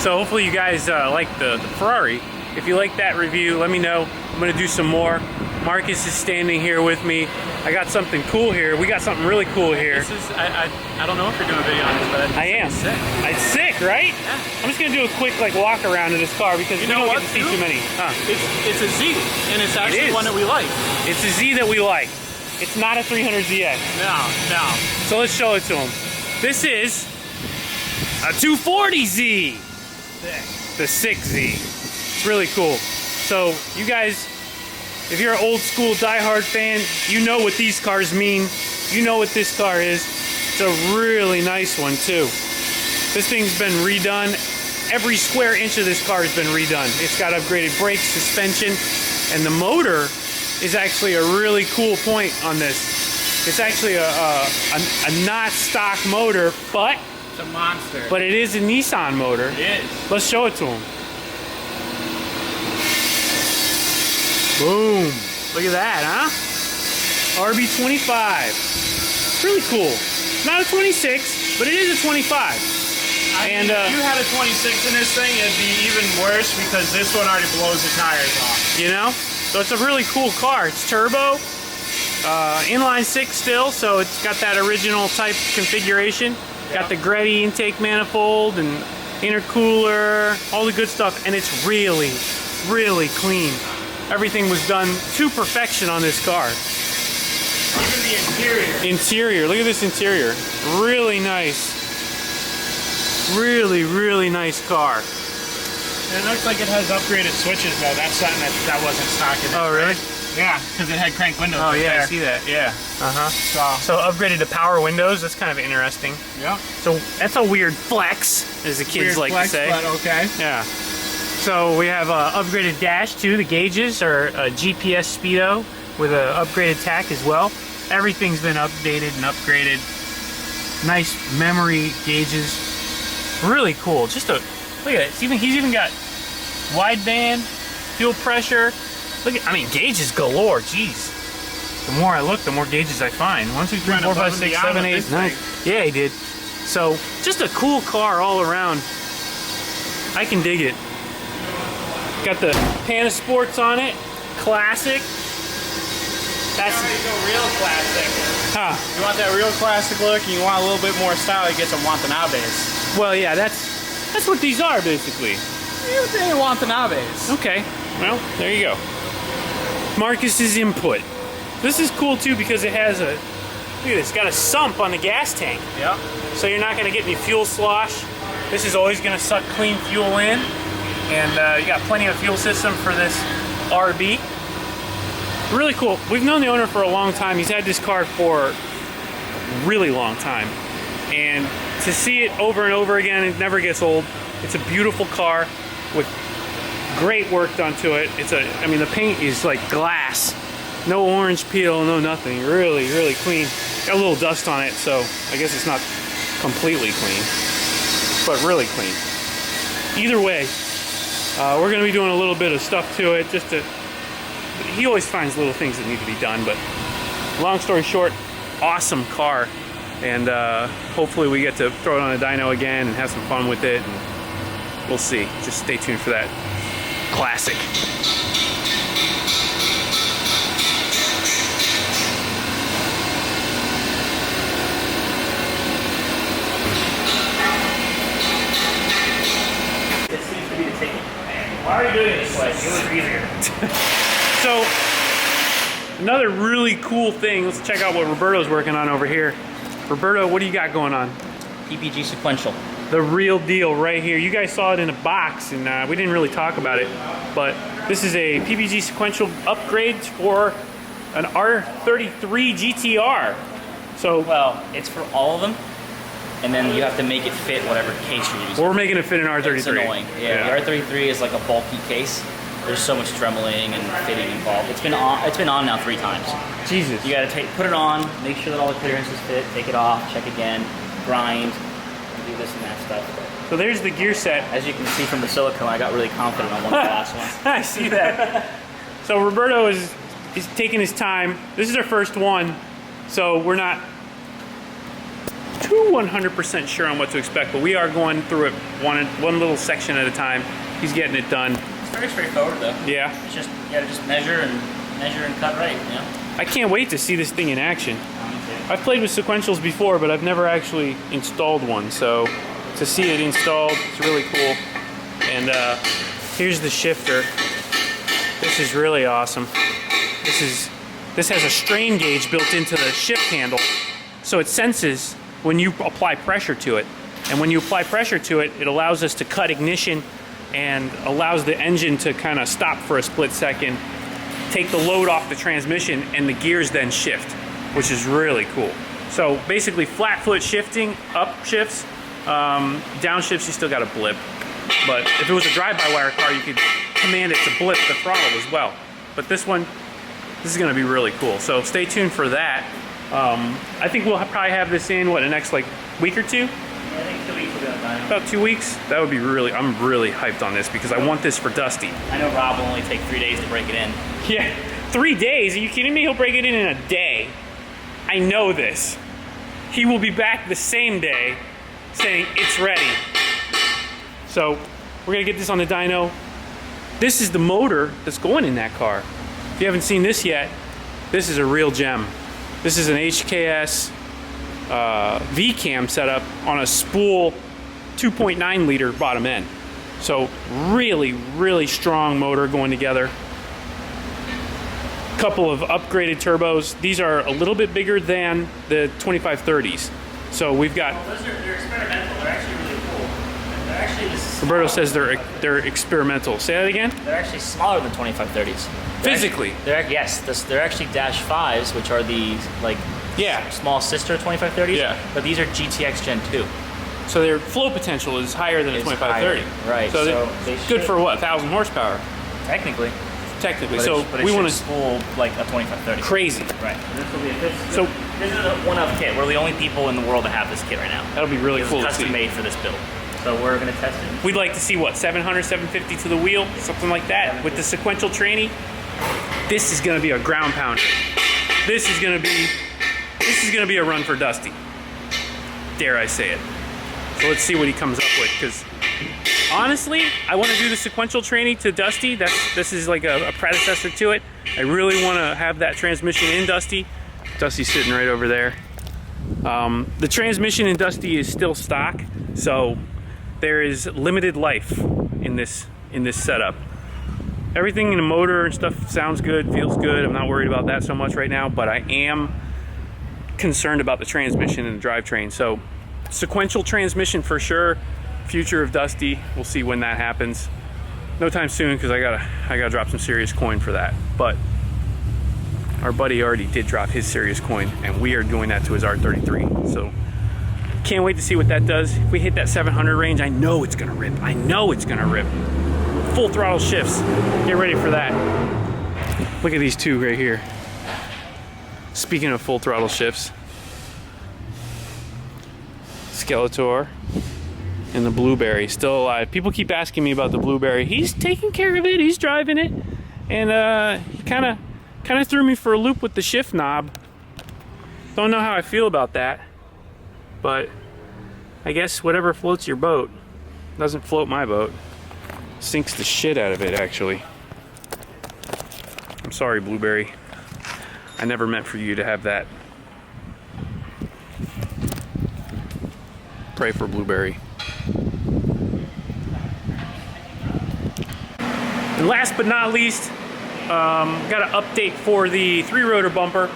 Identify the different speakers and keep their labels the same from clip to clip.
Speaker 1: So hopefully you guys like the Ferrari. If you like that review, let me know. I'm gonna do some more. Marcus is standing here with me. I got something cool here. We got something really cool here.
Speaker 2: This is, I don't know if you're doing a video on this, but
Speaker 1: I am.
Speaker 2: Sick.
Speaker 1: It's sick, right?
Speaker 2: Yeah.
Speaker 1: I'm just gonna do a quick like walk around of this car because
Speaker 2: You
Speaker 1: we
Speaker 2: know
Speaker 1: don't
Speaker 2: what,
Speaker 1: get to see
Speaker 2: too?
Speaker 1: too many. Huh.
Speaker 2: It's a Z, and it's actually one that we like.
Speaker 1: It's a Z that we like. It's not a 300ZX.
Speaker 2: No.
Speaker 1: So let's show it to him. This is a 240Z. The 6Z. It's really cool. So you guys, if you're an old school diehard fan, you know what these cars mean. You know what this car is. It's a really nice one too. This thing's been redone. Every square inch of this car has been redone. It's got upgraded brakes, suspension, and the motor is actually a really cool point on this. It's actually a not stock motor, but
Speaker 2: It's a monster.
Speaker 1: But it is a Nissan motor.
Speaker 2: It is.
Speaker 1: Let's show it to him. Boom. Look at that, huh? RB25. It's really cool. Not a 26, but it is a 25.
Speaker 2: If you had a 26 in this thing, it'd be even worse because this one already blows the tires off.
Speaker 1: You know? So it's a really cool car. It's turbo, inline six still, so it's got that original type configuration. Got the Greddy intake manifold and intercooler, all the good stuff, and it's really, really clean. Everything was done to perfection on this car.
Speaker 2: Even the interior.
Speaker 1: Interior, look at this interior. Really nice. Really, really nice car.
Speaker 2: And it looks like it has upgraded switches though. That's something that wasn't stock in it.
Speaker 1: Oh, really?
Speaker 2: Yeah, because it had crank windows.
Speaker 1: Oh,
Speaker 2: right
Speaker 1: yeah,
Speaker 2: there.
Speaker 1: I see that, yeah.
Speaker 2: So
Speaker 1: So upgraded to power windows, that's kind of interesting.
Speaker 2: yeah.
Speaker 1: So that's a weird flex, as the kids
Speaker 2: Weird
Speaker 1: like
Speaker 2: flex,
Speaker 1: to say.
Speaker 2: but okay.
Speaker 1: Yeah. So we have upgraded dash too. The gauges are GPS speedo with an upgraded tach as well. Everything's been updated and upgraded. Nice memory gauges. Really cool. Just a look at it. He's even got wideband, fuel pressure. Look at, I mean, gauges galore. Jeez. The more I look, the more gauges I find. 1, 2, 3,
Speaker 2: Went
Speaker 1: 4, 5,
Speaker 2: above and
Speaker 1: 6,
Speaker 2: beyond
Speaker 1: 7,
Speaker 2: with
Speaker 1: 8,
Speaker 2: this
Speaker 1: 9.
Speaker 2: thing.
Speaker 1: Yeah, he did. So just a cool car all around. I can dig it. Got the Pana Sports on it. Classic. That's
Speaker 2: You go real classic.
Speaker 1: huh.
Speaker 2: You want that real classic look, and you want a little bit more style. You get some Watanabes.
Speaker 1: Well, yeah, that's what these are basically.
Speaker 2: They Watanabes.
Speaker 1: Okay. Well, there you go. Marcus's input. This is cool too because it has a look at this. It's got a sump on the gas tank,
Speaker 2: Yep.
Speaker 1: so you're not going to get any fuel slosh. This is always going to suck clean fuel in, and you got plenty of fuel system for this RB. Really cool. We've known the owner for a long time. He's had this car for a really long time, and to see it over and over again, it never gets old. It's a beautiful car with great work done to it. I mean, the paint is like glass. No orange peel, no nothing. Really, really clean. Got a little dust on it, so I guess it's not completely clean, but really clean. Either way, we're gonna be doing a little bit of stuff to it just to, he always finds little things that need to be done, but long story short, awesome car. And hopefully we get to throw it on a dyno again and have some fun with it. And we'll see. Just stay tuned for that. Classic. It seems to be the ticket. Why are you doing it this way? It was easier. So, another really cool thing. Let's check out what Roberto's working on over here. Roberto, what do you got going on?
Speaker 3: PPG sequential.
Speaker 1: The real deal right here. You guys saw it in a box, and we didn't really talk about it, but this is a PPG sequential upgrade for an R33 GTR. So,
Speaker 3: Well, it's for all of them, and then you have to make it fit whatever case you're using.
Speaker 1: we're making it fit in R33.
Speaker 3: It's annoying. Yeah, the R33 is like a bulky case. There's so much dremeling and fitting involved. It's been on now 3 times.
Speaker 1: Jesus.
Speaker 3: You gotta put it on, make sure that all the clearances fit, take it off, check again, grind, do this and that stuff.
Speaker 1: So there's the gear set.
Speaker 3: As you can see from the silicone, I got really confident on one of the last ones.
Speaker 1: I see that. So Roberto is taking his time. This is our first one, so we're not too too 100% sure on what to expect, but we are going through it one little section at a time. He's getting it done.
Speaker 3: It's very straightforward though.
Speaker 1: Yeah.
Speaker 3: It's just, you gotta just measure and cut right, you know?
Speaker 1: I can't wait to see this thing in action. I've played with sequentials before, but I've never actually installed one, so to see it installed, it's really cool. And here's the shifter. This is really awesome. This has a strain gauge built into the shift handle, so it senses when you apply pressure to it. And when you apply pressure to it, it allows us to cut ignition and allows the engine to kind of stop for a split second, take the load off the transmission, and the gears then shift, which is really cool. So basically flat foot shifting, up shifts, down shifts you still got to blip. But if it was a drive-by-wire car, you could command it to blip the throttle as well. But this is going to be really cool. So stay tuned for that. I think we'll probably have this in, the next like week or two?
Speaker 3: Yeah, I think 2 weeks will be on time.
Speaker 1: About 2 weeks? That would be I'm really hyped on this because I want this for Dusty.
Speaker 3: I know Rob will only take 3 days to break it in.
Speaker 1: Yeah, 3 days? Are you kidding me? He'll break it in a day. I know this. He will be back the same day saying it's ready. So we're gonna get this on the dyno. This is the motor that's going in that car. If you haven't seen this yet, this is a real gem. This is an HKS V-cam setup on a spool 2.9 liter bottom end. So really, really strong motor going together. Couple of upgraded turbos. These are a little bit bigger than the 2530s. So we've got.
Speaker 3: Well, they're experimental. They're actually really cool. They're actually
Speaker 1: Roberto says they're experimental. Say that again.
Speaker 3: They're actually smaller than 2530s.
Speaker 1: Physically.
Speaker 3: They're actually Dash 5s, which are the small sister 2530s.
Speaker 1: Yeah.
Speaker 3: But these are GTX Gen 2.
Speaker 1: So their flow potential is higher than a 2530.
Speaker 3: Right.
Speaker 1: So
Speaker 3: they
Speaker 1: good for what? 1,000 horsepower.
Speaker 3: Technically.
Speaker 1: But we want to
Speaker 3: spool like a 2530.
Speaker 1: Crazy.
Speaker 3: Right. This is a one-off kit. We're the only people in the world that have this kit right now.
Speaker 1: That'll be really cool to see.
Speaker 3: Custom made for this build. So we're gonna test it.
Speaker 1: We'd like to see what, 700, 750 to the wheel, something like that. With the sequential tranny, this is gonna be a ground pounder. This is gonna be a run for Dusty. Dare I say it. So let's see what he comes up with, because honestly, I want to do the sequential tranny to Dusty. This is like a predecessor to it. I really want to have that transmission in Dusty. Dusty's sitting right over there. The transmission in Dusty is still stock, so there is limited life in this setup. Everything in the motor and stuff sounds good, feels good. I'm not worried about that so much right now, but I am concerned about the transmission and the drivetrain. So sequential transmission for sure. Future of Dusty, we'll see when that happens. No time soon, because I gotta drop some serious coin for that. But our buddy already did drop his serious coin, and we are doing that to his R33. So can't wait to see what that does. If we hit that 700 range, I know it's gonna rip. I know it's gonna rip. Full throttle shifts. Get ready for that. Look at these two right here. Speaking of full throttle shifts, Skeletor and the Blueberry still alive. People keep asking me about the Blueberry. He's taking care of it. He's driving it, and he kind of threw me for a loop with the shift knob. Don't know how I feel about that, but I guess whatever floats your boat doesn't float my boat. Sinks the shit out of it, actually. I'm sorry, Blueberry. I never meant for you to have that. Pray for Blueberry. And last but not least, got an update for the 3-rotor bumper.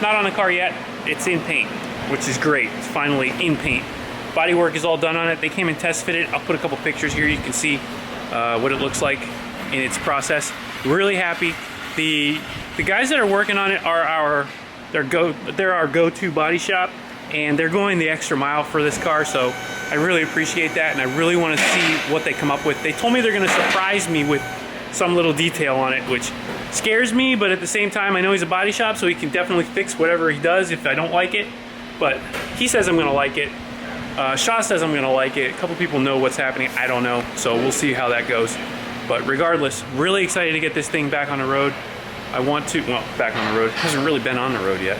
Speaker 1: Not on the car yet. It's in paint, which is great. It's finally in paint. Bodywork is all done on it. They came and test fitted. I'll put a couple pictures here. You can see what it looks like in its process. Really happy. The guys that are working on it are they're our go-to body shop, and they're going the extra mile for this car. So I really appreciate that, and I really want to see what they come up with. They told me they're going to surprise me with some little detail on it, which scares me, but at the same time, I know he's a body shop, so he can definitely fix whatever he does if I don't like it. But he says I'm going to like it. Shaw says I'm going to like it. A couple people know what's happening. I don't know, so we'll see how that goes. But regardless, really excited to get this thing back on the road. I want to, well, back on the road. It hasn't really been on the road yet.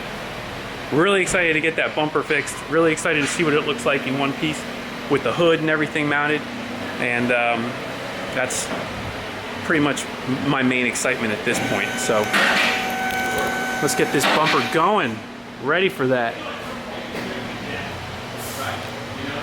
Speaker 1: Really excited to get that bumper fixed. Really excited to see what it looks like in one piece with the hood and everything mounted. And that's pretty much my main excitement at this point. So let's get this bumper going. Ready for that.